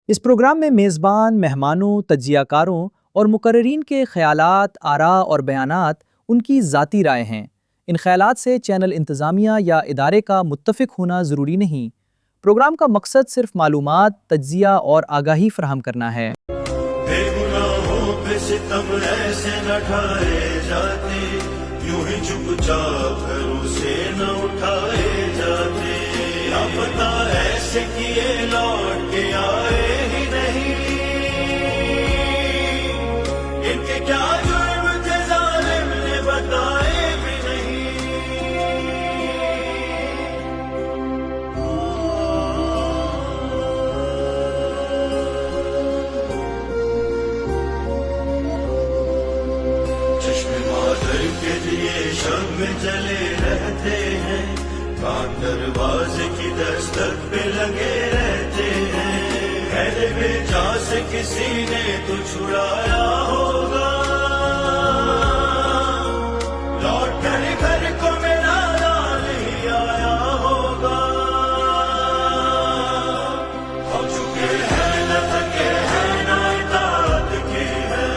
اس programme میں میزبان مہمانوں، تجزیہ کاروں اور مقررین کے خیالات، آراء اور بیانات ان کی ذاتی رائے ہیں۔ ان خیالات سے چینل انتظامیہ یا ادارے کا متفق ہونا ضروری نہیں۔ پروگرام کا مقصد صرف معلومات، تجزیہ اور آگاہی فراہم کرنا ہے۔ بے گناہوں پہ ستم ایسے نہ ڈھائے جاتے، یوں ہی چپ چاپ گھروں سے نہ اٹھائے جاتے، لاپتہ ایسے کیے لوٹ کے آئے ہی نہیں، ان کے کیا جرم تھے ظالم نے بتائے بھی نہیں۔ چشم مادر کے لیے شب میں جلے رہتے ہیں، کان دروازے کی دستک پہ لگے رہتے ہیں، پہلے بھیجا سے کسی نے تو چھڑایا ہوگا، لوٹ کر گھر کو میرا نہیں آیا ہوگا، ہو چکے ہیں نہ تھکے ہیں نہ اطاعت کی ہے،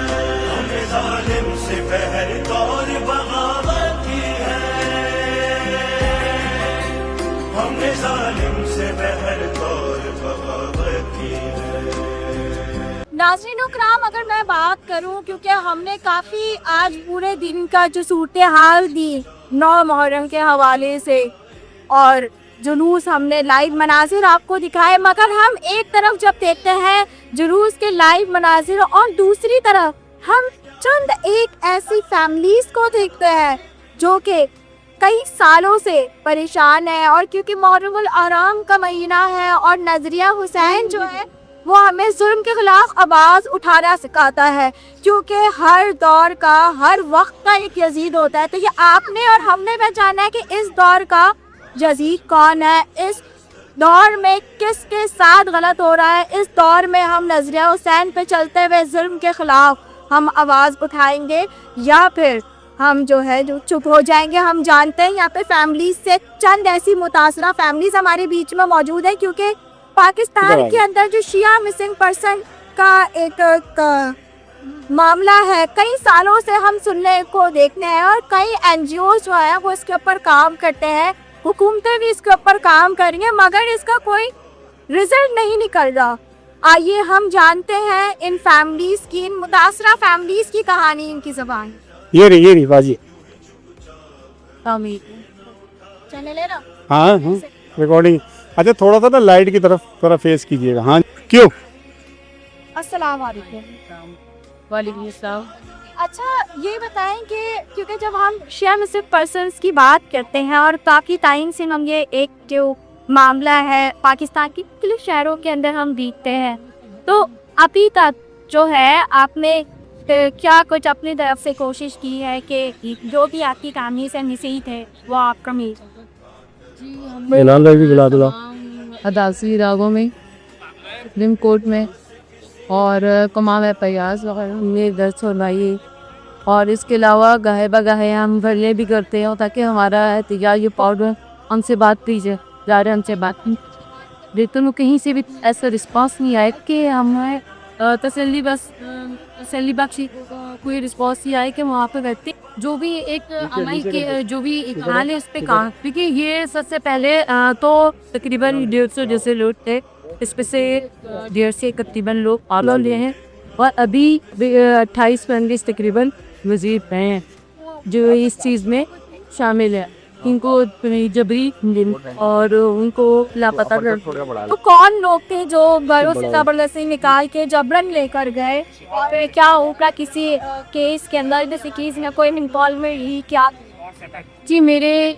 ہم نے ظالم سے بہر دور بغاوت کی ہے، ہم نے ظالم سے بہر دور بغاوت کی ہے۔ ناظرین اکرام، اگر میں بات کروں، کیونکہ ہم نے کافی آج پورے دن کا جو صورتحال دی 9 محرم کے حوالے سے، اور جلوس ہم نے لائیو مناظر آپ کو دکھائے، مگر ہم ایک طرف جب دیکھتے ہیں جلوس کے لائیو مناظر اور دوسری طرف ہم چند ایک ایسی فیملیز کو دیکھتے ہیں جو کہ کئی سالوں سے پریشان ہے، اور کیونکہ محرم الحرام کا مہینہ ہے اور نظریہ حسین جو ہے وہ ہمیں ظلم کے خلاف آواز اٹھانا سکھاتا ہے، کیونکہ ہر دور کا، ہر وقت کا ایک یزید ہوتا ہے، تو یہ آپ نے اور ہم نے پہچانا ہے کہ اس دور کا یزید کون ہے، اس دور میں کس کے ساتھ غلط ہو رہا ہے، اس دور میں ہم نظریہ حسین پہ چلتے ہوئے ظلم کے خلاف ہم آواز اٹھائیں گے یا پھر ہم جو ہے جو چپ ہو جائیں گے۔ ہم جانتے ہیں یہاں پہ فیملیز سے چند ایسی متاثرہ فیملیز ہمارے بیچ میں موجود ہیں، کیونکہ پاکستان کے اندر جو شیعہ مسنگ پرسن کا ایک معاملہ ہے، کئی سالوں سے ہم سننے کو دیکھنے ہیں، اور کئی این جی اوز جو ہیں وہ اس کے اوپر کام کرتے ہیں، حکومتیں بھی اس کے اوپر کام کر رہی ہیں، مگر اس کا کوئی رزلٹ نہیں نکل رہا۔ آئیے ہم جانتے ہیں ان فیملیز کی، ان متاثرہ فیملیز کی کہانی، ان کی زبان۔ یہ رہی بازی۔ چلے لے رہا ہاں ریکارڈنگ۔ اچھا تھوڑا سا نا لائٹ کی طرف تھوڑا فیس کیجیے گا۔ ہاں کیوں؟ السلام علیکم۔ وعلیکم السلام۔ اچھا یہ بتائیں کہ کیونکہ جب ہم شیعہ مسلم پرسنس کی بات کرتے ہیں، اور کافی ٹائم سے ہم یہ ایک جو معاملہ ہے پاکستان کی مختلف شہروں کے اندر ہم دیکھتے ہیں، تو ابھی تک جو ہے آپ نے کیا کچھ اپنی طرف سے کوشش کی ہے کہ جو بھی آپ کی کہانی سے نصیحت ہے وہ آپ کا مل؟ عدالتی اداروں میں، سپریم کورٹ میں اور تمام ایف آئی آرز وغیرہ میں درج کروائی، اور اس کے علاوہ گاہے بگاہے ہم دھرنے بھی کرتے ہیں تاکہ ہمارا احتجاجی پاؤڈر ہم سے بات کیجیے، جا رہے ہم سے بات لیکن وہ کہیں سے بھی ایسا رسپانس نہیں آئے کہ ہمیں تسلی بخشی کوئی رسپانس نہیں آئے کہ وہاں پہ بیٹھتے جو بھی ایک عمل کے جو بھی ایک حال ہے اس پہ کام، کیونکہ یہ سب سے پہلے تو تقریباً 150 جیسے لوگ تھے، اس پہ سے 150 سے تقریباً لوگ آلو لیے ہیں، اور ابھی 28 فیملیز تقریباً وزیر ہیں جو اس چیز میں شامل ہے، ان کو جبری اور ان کو لاپتہ کر۔ تو کون لوگ تھے جو گھروں سے زبردستی نکال کے جبرن لے کر گئے، اور کیا ہوگا کسی کیس کے اندر، جیسے کیس میں کوئی انوالومنٹ ہی کیا؟ جی میرے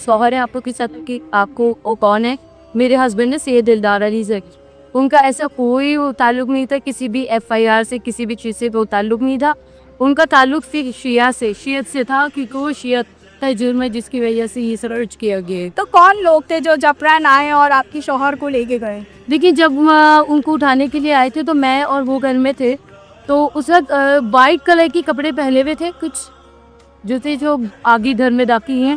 شوہر ہیں، آپ کو کس حد کی آپ کو وہ کون ہے؟ میرے ہسبینڈ ہے سید دلدار علی زکی، ان کا ایسا کوئی تعلق نہیں تھا کسی بھی ایف آئی آر سے، کسی بھی چیز سے وہ تعلق نہیں تھا، ان کا تعلق صرف شیعت سے تھا، کیونکہ وہ شیعت کا جرم ہے جس کی وجہ سے یہ سرچ کیا گیا۔ تو کون لوگ تھے جو جبرن آئے اور آپ کی شوہر کو لے کے گئے؟ دیکھیے جب ان کو اٹھانے کے لیے آئے تھے تو میں اور وہ گھر میں تھے، تو اس وقت وائٹ کلر کے کپڑے پہنے ہوئے تھے کچھ جو تھے جو آگے گھر میں داخل ہیں،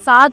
7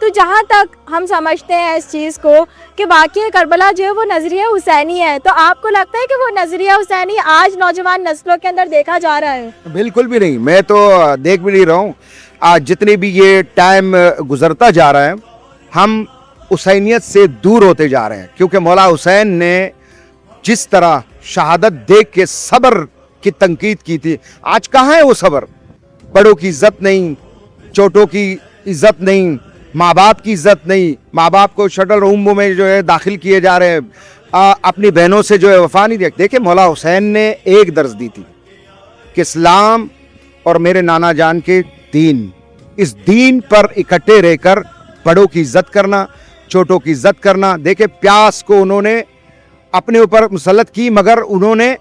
تو جہاں تک ہم سمجھتے ہیں اس چیز کو کہ واقعہ کربلا جو ہے وہ نظریہ حسینی ہے، تو آپ کو لگتا ہے کہ وہ نظریہ حسینی آج نوجوان نسلوں کے اندر دیکھا جا رہا ہے؟ بالکل بھی نہیں، میں تو دیکھ بھی نہیں رہا ہوں. آج جتنے بھی یہ ٹائم گزرتا جا رہا ہے ہم حسینیت سے دور ہوتے جا رہے ہیں، کیونکہ مولا حسین نے جس طرح شہادت دیکھ کے صبر کی تنقید کی تھی، آج کہاں ہے وہ صبر؟ بڑوں کی عزت نہیں، چھوٹوں کی عزت نہیں، ماں باپ کی عزت نہیں، ماں باپ کو شٹل روموں میں جو ہے داخل کیے جا رہے ہیں، اپنی بہنوں سے جو ہے وفا نہیں دیکھیں. مولا حسین نے ایک درس دی تھی کہ اسلام اور میرے نانا جان کے دین، اس دین پر اکٹھے رہ کر بڑوں کی عزت کرنا، چھوٹوں کی عزت کرنا. دیکھیں پیاس کو انہوں نے اپنے اوپر مسلط کی، مگر انہوں نے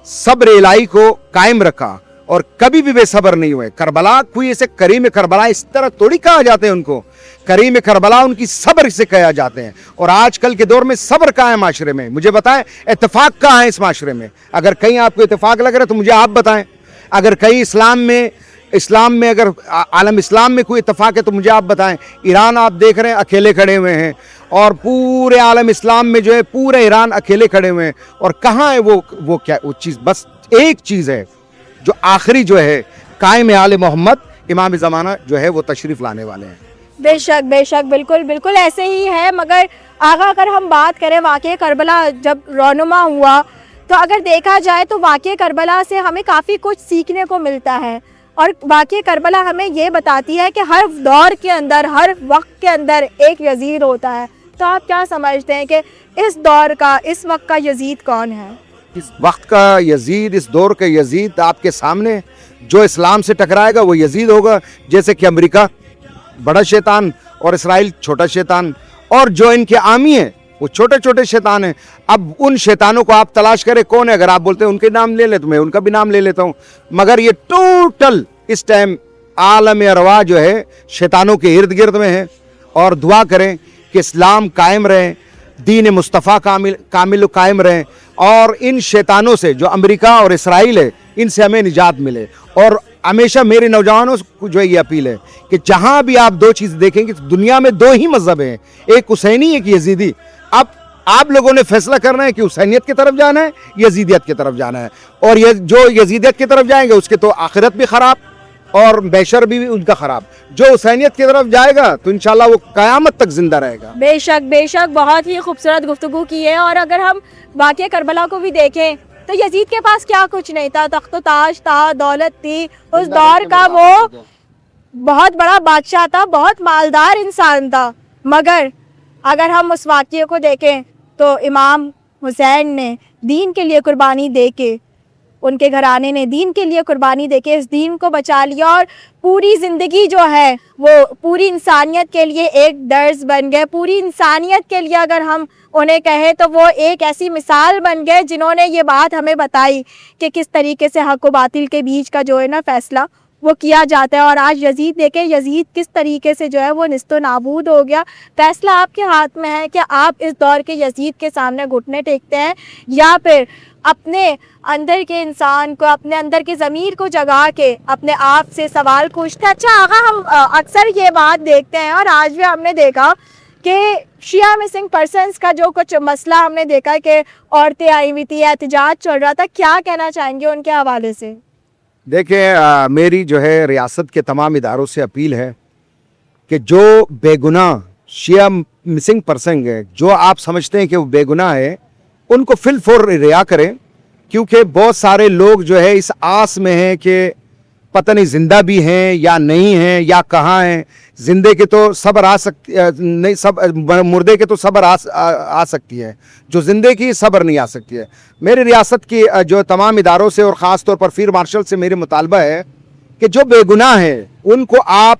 صبر الہی کو قائم رکھا اور کبھی بھی بے صبر نہیں ہوئے. کربلا کوئی ایسے کریم کربلا اس طرح تھوڑی کہا جاتے ہیں ان کو، کریم کربلا ان کی صبر سے کہا جاتے ہیں. اور آج کل کے دور میں صبر کہاں ہے معاشرے میں؟ مجھے بتائیں اتفاق کہاں ہے اس معاشرے میں؟ اگر کہیں آپ کو اتفاق لگ رہا ہے تو مجھے آپ بتائیں. اگر کہیں اسلام میں اگر عالم اسلام میں کوئی اتفاق ہے تو مجھے آپ بتائیں. ایران آپ دیکھ رہے ہیں اکیلے کھڑے ہوئے ہیں، اور پورے عالم اسلام میں جو ہے پورے ایران اکیلے کھڑے ہوئے ہیں. اور کہاں ہے وہ کیا وہ چیز؟ بس ایک چیز ہے جو آخری جو ہے قائم آل محمد امام زمانہ جو ہے وہ تشریف لانے والے ہیں. بے شک بالکل بالکل ایسے ہی ہے. مگر آغا اگر ہم بات کریں واقعہ کربلا جب رونما ہوا تو اگر دیکھا جائے تو واقعہ کربلا سے ہمیں کافی کچھ سیکھنے کو ملتا ہے. اور واقعہ کربلا ہمیں یہ بتاتی ہے کہ ہر دور کے اندر، ہر وقت کے اندر ایک یزید ہوتا ہے. تو آپ کیا سمجھتے ہیں کہ اس دور کا، اس وقت کا یزید کون ہے؟ اس وقت کا یزید، اس دور کا یزید آپ کے سامنے. جو اسلام سے ٹکرائے گا وہ یزید ہوگا. جیسے کہ امریکہ بڑا شیطان اور اسرائیل چھوٹا شیطان، اور جو ان کے عامی ہیں وہ چھوٹے چھوٹے شیطان ہیں. اب ان شیطانوں کو آپ تلاش کریں کون ہے. اگر آپ بولتے ہیں ان کے نام لے لیں تو میں ان کا بھی نام لے لیتا ہوں. مگر یہ ٹوٹل اس ٹائم عالم ارواح جو ہے شیطانوں کے ارد گرد میں ہے. اور دعا کریں کہ اسلام قائم رہے، دین مصطفیٰ کامل و قائم رہے، اور ان شیطانوں سے جو امریکہ اور اسرائیل ہے ان سے ہمیں نجات ملے. اور ہمیشہ میرے نوجوانوں کو جو ہے یہ اپیل ہے کہ جہاں بھی آپ دو چیز دیکھیں گے، دنیا میں دو ہی مذہب ہیں، ایک حسینی ایک یزیدی. اب آپ لوگوں نے فیصلہ کرنا ہے کہ حسینیت کی طرف جانا ہے، یزیدیت کی طرف جانا ہے. اور یہ جو یزیدیت کی طرف جائیں گے اس کے تو آخرت بھی خراب اور بیشر بھی ان کا خراب. جو حسینیت کی طرف جائے گا تو انشاءاللہ وہ قیامت تک زندہ رہے گا. بے شک بہت ہی خوبصورت گفتگو کی ہے. اور اگر ہم واقعہ کربلا کو بھی دیکھیں تو یزید کے پاس کیا کچھ نہیں تھا، تخت و تاج تھا، دولت تھی. اس دور کا وہ بہت بڑا بادشاہ تھا، بہت مالدار انسان تھا. مگر اگر ہم اس واقعے کو دیکھیں تو امام حسین نے دین کے لیے قربانی دے کے، ان کے گھرانے نے دین کے لیے قربانی دے کے اس دین کو بچا لیا، اور پوری زندگی جو ہے وہ پوری انسانیت کے لیے ایک درس بن گئے. پوری انسانیت کے لیے اگر ہم انہیں کہیں تو وہ ایک ایسی مثال بن گئے جنہوں نے یہ بات ہمیں بتائی کہ کس طریقے سے حق و باطل کے بیچ کا جو ہے نا فیصلہ وہ کیا جاتا ہے. اور آج یزید دیکھیں، یزید کس طریقے سے جو ہے وہ نیست و نابود ہو گیا. فیصلہ آپ کے ہاتھ میں ہے کہ آپ اس دور کے یزید کے سامنے گھٹنے ٹیکتے ہیں، یا پھر اپنے اندر کے انسان کو، اپنے اندر کے ضمیر کو جگا کے اپنے آپ سے سوال پوچھتے ہیں. اچھا آغا، ہم اکثر یہ بات دیکھتے ہیں اور آج بھی ہم نے دیکھا کہ شیعہ مسنگ پرسنس کا جو کچھ مسئلہ ہم نے دیکھا کہ عورتیں آئی ہوئی تھی، احتجاج چل رہا تھا. کیا کہنا چاہیں گے ان کے حوالے سے؟ دیکھیں میری جو ہے ریاست کے تمام اداروں سے اپیل ہے کہ جو بے گناہ شیعہ مسنگ پرسن ہے، جو آپ سمجھتے ہیں کہ وہ بے گناہ ہے، ان کو فی الفور رہا کریں. کیونکہ بہت سارے لوگ جو ہے اس آس میں ہیں کہ پتہ نہیں زندہ بھی ہیں یا نہیں ہیں یا کہاں ہیں. زندے کے تو صبر آ سکتی نہیں، سب مردے کے تو صبر آ سکتی ہے، جو زندے کی صبر نہیں آ سکتی ہے. میری ریاست کی جو تمام اداروں سے اور خاص طور پر فیلڈ مارشل سے میری مطالبہ ہے کہ جو بے گناہ ہیں ان کو آپ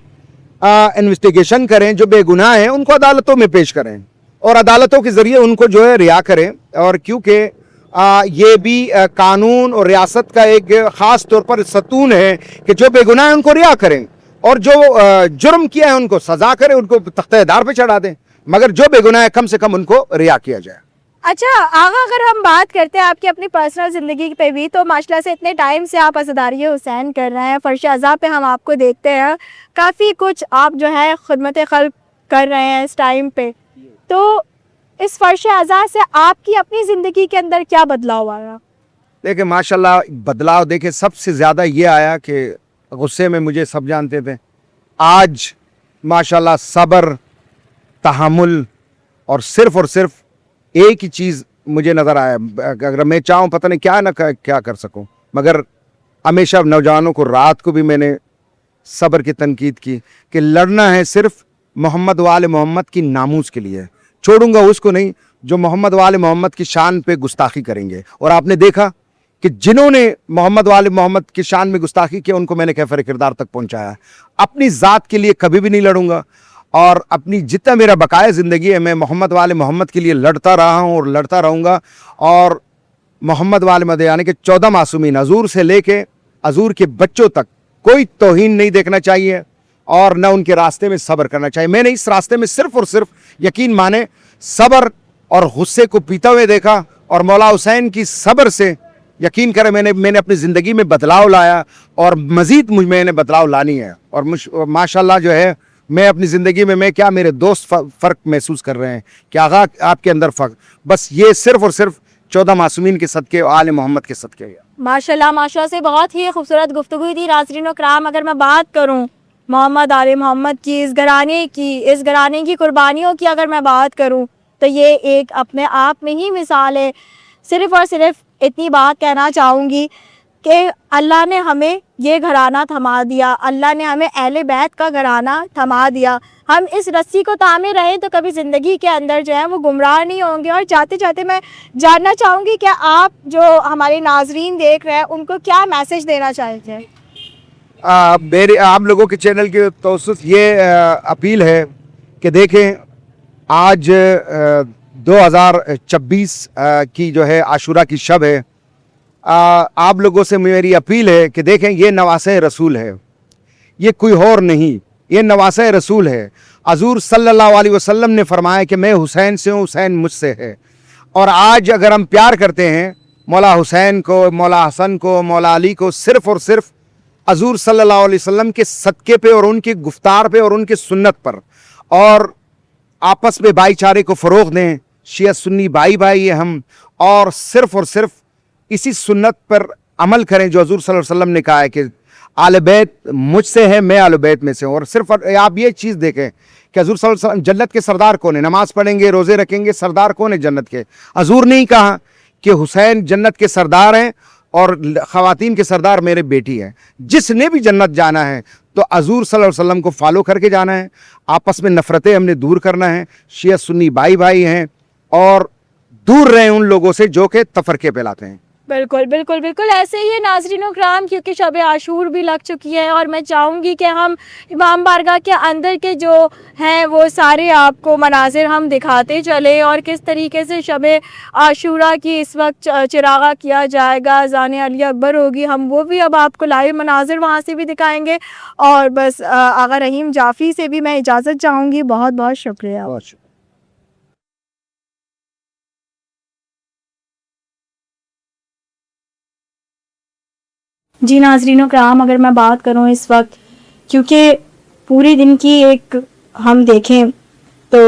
انویسٹیگیشن کریں، جو بے گناہ ہیں ان کو عدالتوں میں پیش کریں اور عدالتوں کے ذریعے ان کو جو ہے رہا کریں. اور کیونکہ یہ بھی قانون اور ریاست کا ایک خاص طور پر ستون ہے کہ جو بے گناہ ہیں ان کو رہا کریں، اور جو جرم کیا ہے ان کو سزا کریں، ان کو تختہ دار پہ چڑھا دیں، مگر جو بے گناہ ہے کم سے کم ان کو رہا کیا جائے. اچھا آغا، اگر ہم بات کرتے ہیں آپ کی اپنی پرسنل زندگی پہ بھی، تو ماشاءاللہ سے اتنے ٹائم سے آپ عزاداری حسین کر رہے ہیں، فرش اعضاء پہ ہم آپ کو دیکھتے ہیں، کافی کچھ آپ جو ہے خدمت خلق کر رہے ہیں اس ٹائم پہ. تو اس فرش ازاں سے آپ کی اپنی زندگی کے اندر کیا بدلاؤ آیا؟ دیکھیں ماشاءاللہ بدلاؤ دیکھیں سب سے زیادہ یہ آیا کہ غصے میں مجھے سب جانتے تھے. آج ماشاءاللہ صبر، تحمل اور صرف ایک ہی چیز مجھے نظر آیا. اگر میں چاہوں پتہ نہیں کیا کر سکوں، مگر ہمیشہ نوجوانوں کو رات کو بھی میں نے صبر کی تنقید کی کہ لڑنا ہے صرف محمد و آل محمد کی ناموس کے لیے. چھوڑوں گا اس کو نہیں جو محمد و آل محمد کی شان پہ گستاخی کریں گے. اور آپ نے دیکھا کہ جنہوں نے محمد و آل محمد کی شان میں گستاخی کیا ان کو میں نے کیفر کردار تک پہنچایا. اپنی ذات کے لیے کبھی بھی نہیں لڑوں گا، اور اپنی جتنا میرا بقایا زندگی ہے میں محمد و آل محمد کے لیے لڑتا رہا ہوں اور لڑتا رہوں گا. اور محمد و آل محمد یعنی کہ 14 معصومین حضور سے لے کے حضور کے بچوں تک کوئی توہین نہیں دیکھنا چاہیے اور نہ ان کے راستے میں صبر کرنا چاہیے. میں نے اس راستے میں صرف اور صرف یقین مانے صبر اور غصے کو پیتا ہوئے دیکھا، اور مولا حسین کی صبر سے یقین کریں میں نے اپنی زندگی میں بدلاؤ لایا، اور مزید میں نے بدلاؤ لانی ہے. اور ماشاءاللہ جو ہے میں اپنی زندگی میں کیا میرے دوست فرق محسوس کر رہے ہیں کہ آغا آپ کے اندر فرق، بس یہ صرف اور صرف 14 معصومین کے صدقے اور آل محمد کے صدقے. ماشاءاللہ سے بہت ہی خوبصورت گفتگو تھی. ناظرین و کرام، اگر میں بات کروں محمد آل محمد کی، اس گھرانے کی قربانیوں کی اگر میں بات کروں تو یہ ایک اپنے آپ میں ہی مثال ہے. صرف اور صرف اتنی بات کہنا چاہوں گی کہ اللہ نے ہمیں یہ گھرانہ تھما دیا، اللہ نے ہمیں اہل بیت کا گھرانہ تھما دیا. ہم اس رسی کو تھامے رہیں تو کبھی زندگی کے اندر جو ہے وہ گمراہ نہیں ہوں گے. اور جاتے جاتے میں جاننا چاہوں گی کہ آپ جو ہمارے ناظرین دیکھ رہے ہیں ان کو کیا میسج دینا چاہتے ہیں؟ میرے آپ لوگوں کے چینل کے توسط یہ اپیل ہے کہ دیکھیں آج 2026 کی جو ہے عاشورہ کی شب ہے. آپ لوگوں سے میری اپیل ہے کہ دیکھیں یہ نواسہ رسول ہے، یہ کوئی اور نہیں، یہ نواسہ رسول ہے. حضور صلی اللہ علیہ وسلم نے فرمایا کہ میں حسین سے ہوں، حسین مجھ سے ہے. اور آج اگر ہم پیار کرتے ہیں مولا حسین کو، مولا حسن کو، مولا علی کو، صرف اور صرف حضور صلی اللہ علیہ وسلم کے صدقے پہ اور ان کی گفتار پہ اور ان کی سنت پر، اور آپس میں بھائی چارے کو فروغ دیں. شیعہ سنی بھائی ہیں ہم، اور صرف اسی سنت پر عمل کریں جو حضور صلی اللہ علیہ وسلم نے کہا ہے کہ آل بیت مجھ سے ہے، میں آل بیت میں سے ہوں. اور صرف آپ یہ چیز دیکھیں کہ حضور صلی اللہ علیہ وسلم جنت کے سردار کون ہیں؟ نماز پڑھیں گے، روزے رکھیں گے، سردار کون ہے جنت کے؟ حضور نے ہی کہا کہ حسین جنت کے سردار ہیں اور خواتین کے سردار میرے بیٹی ہیں. جس نے بھی جنت جانا ہے تو حضور صلی اللہ علیہ وسلم کو فالو کر کے جانا ہے. آپس میں نفرتیں ہم نے دور کرنا ہے. شیعہ سنی بھائی ہیں، اور دور رہیں ان لوگوں سے جو کہ تفرقے پھیلاتے ہیں. بالکل ایسے ہی ہے ناظرین و کرام، کیونکہ شب عاشور بھی لگ چکی ہے اور میں چاہوں گی کہ ہم امام بارگاہ کے اندر کے جو ہیں وہ سارے آپ کو مناظر ہم دکھاتے چلیں، اور کس طریقے سے شب عاشورہ کی اس وقت چراغا کیا جائے گا، اذان علی اکبر ہوگی، ہم وہ بھی اب آپ کو لائیو مناظر وہاں سے بھی دکھائیں گے. اور بس آغا رحیم جعفری سے بھی میں اجازت چاہوں گی. بہت بہت شکریہ. جی ناظرین و کرام، اگر میں بات کروں اس وقت، کیونکہ پورے دن کی ایک ہم دیکھیں تو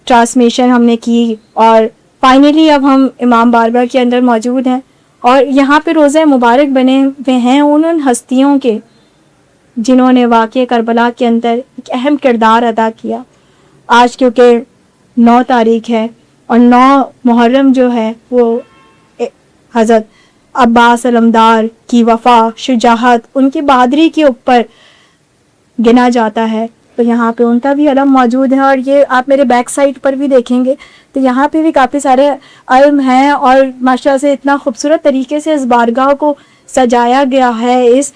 ٹرانسمیشن ہم نے کی، اور فائنلی اب ہم امام بارگاہ کے اندر موجود ہیں، اور یہاں پہ روزہ مبارک بنے ہوئے ہیں ان ہستیوں کے جنہوں نے واقعہ کربلا کے اندر ایک اہم کردار ادا کیا. آج کیونکہ 9 تاریخ ہے، اور 9 محرم جو ہے وہ حضرت عباس علمدار کی وفا، شجاعت، ان کی بہادری کے اوپر گنا جاتا ہے. تو یہاں پہ ان کا بھی علم موجود ہے، اور یہ آپ میرے بیک سائڈ پر بھی دیکھیں گے تو یہاں پہ بھی کافی سارے علم ہیں، اور ماشاءاللہ سے اتنا خوبصورت طریقے سے اس بارگاہ کو سجایا گیا ہے، اس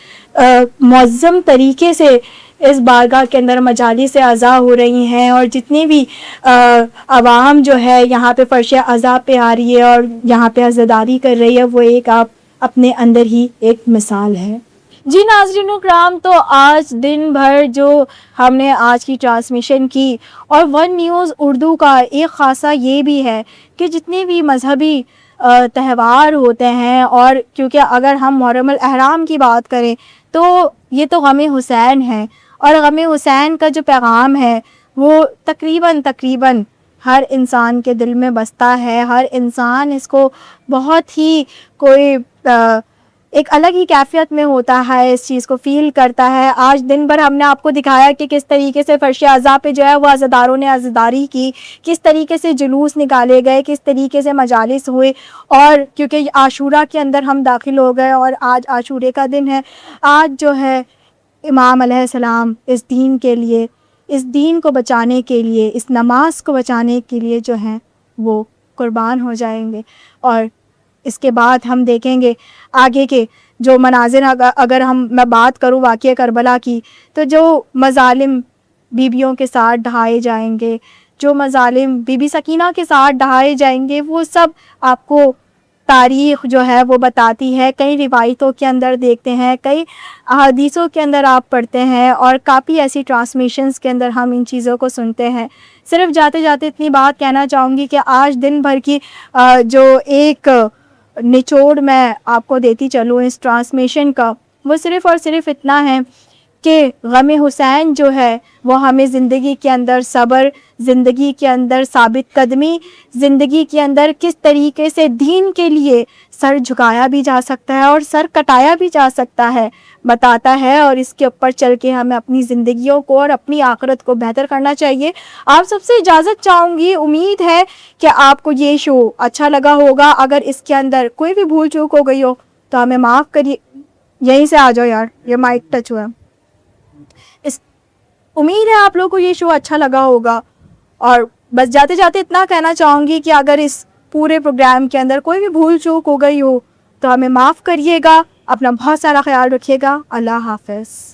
معظم طریقے سے اس بارگاہ کے اندر مجالس اعضاء ہو رہی ہیں، اور جتنی بھی عوام جو ہے یہاں پہ فرش اعضاء پہ آ رہی ہے اور یہاں پہ عزاداری کر رہی ہے، وہ ایک آپ اپنے اندر ہی ایک مثال ہے. جی ناظرین اکرام، تو آج دن بھر جو ہم نے آج کی ٹرانسمیشن کی، اور ون نیوز اردو کا ایک خاصہ یہ بھی ہے کہ جتنے بھی مذہبی تہوار ہوتے ہیں، اور کیونکہ اگر ہم محرم الاحرام کی بات کریں تو یہ تو غم حسین ہے، اور غم حسین کا جو پیغام ہے وہ تقریباً ہر انسان کے دل میں بستا ہے. ہر انسان اس کو بہت ہی کوئی ایک الگ ہی کیفیت میں ہوتا ہے, اس چیز کو فیل کرتا ہے. آج دن بھر ہم نے آپ کو دکھایا کہ کس طریقے سے فرش اعضاء پہ جو ہے وہ عزاداروں نے عزاداری کی, کس طریقے سے جلوس نکالے گئے, کس طریقے سے مجالس ہوئے. اور کیونکہ عاشورہ کے اندر ہم داخل ہو گئے اور آج عاشورے کا دن ہے, آج جو ہے امام علیہ السلام اس دین کے لیے, اس دین کو بچانے کے لیے, اس نماز کو بچانے کے لیے جو ہیں وہ قربان ہو جائیں گے. اور اس کے بعد ہم دیکھیں گے آگے کے جو مناظر. اگر میں بات کروں واقعہ کربلا کی, تو جو مظالم بیبیوں کے ساتھ ڈھائے جائیں گے, جو مظالم بی بی سکینہ کے ساتھ ڈھائے جائیں گے, وہ سب آپ کو تاریخ جو ہے وہ بتاتی ہے. کئی روایتوں کے اندر دیکھتے ہیں, کئی احادیثوں کے اندر آپ پڑھتے ہیں, اور کافی ایسی ٹرانسمیشنز کے اندر ہم ان چیزوں کو سنتے ہیں. صرف جاتے جاتے اتنی بات کہنا چاہوں گی کہ آج دن بھر کی جو ایک نچوڑ میں آپ کو دیتی چلوں اس ٹرانسمیشن کا, وہ صرف اور صرف اتنا ہے کہ غم حسین جو ہے وہ ہمیں زندگی کے اندر صبر, زندگی کے اندر ثابت قدمی, زندگی کے اندر کس طریقے سے دین کے لیے سر جھکایا بھی جا سکتا ہے اور سر کٹایا بھی جا سکتا ہے بتاتا ہے. اور اس کے اوپر چل کے ہمیں اپنی زندگیوں کو اور اپنی آخرت کو بہتر کرنا چاہیے. آپ سب سے اجازت چاہوں گی, امید ہے کہ آپ کو یہ شو اچھا لگا ہوگا. اگر اس کے اندر کوئی بھی بھول چوک ہو گئی ہو تو ہمیں معاف کریے. یہیں سے آ جاؤ یار, یہ مائک ٹچ ہوا. امید ہے آپ لوگوں کو یہ شو اچھا لگا ہوگا. اور بس جاتے جاتے اتنا کہنا چاہوں گی کہ اگر اس پورے پروگرام کے اندر کوئی بھی بھول چوک ہو گئی ہو تو ہمیں معاف کریے گا. اپنا بہت سارا خیال رکھیے گا. اللہ حافظ.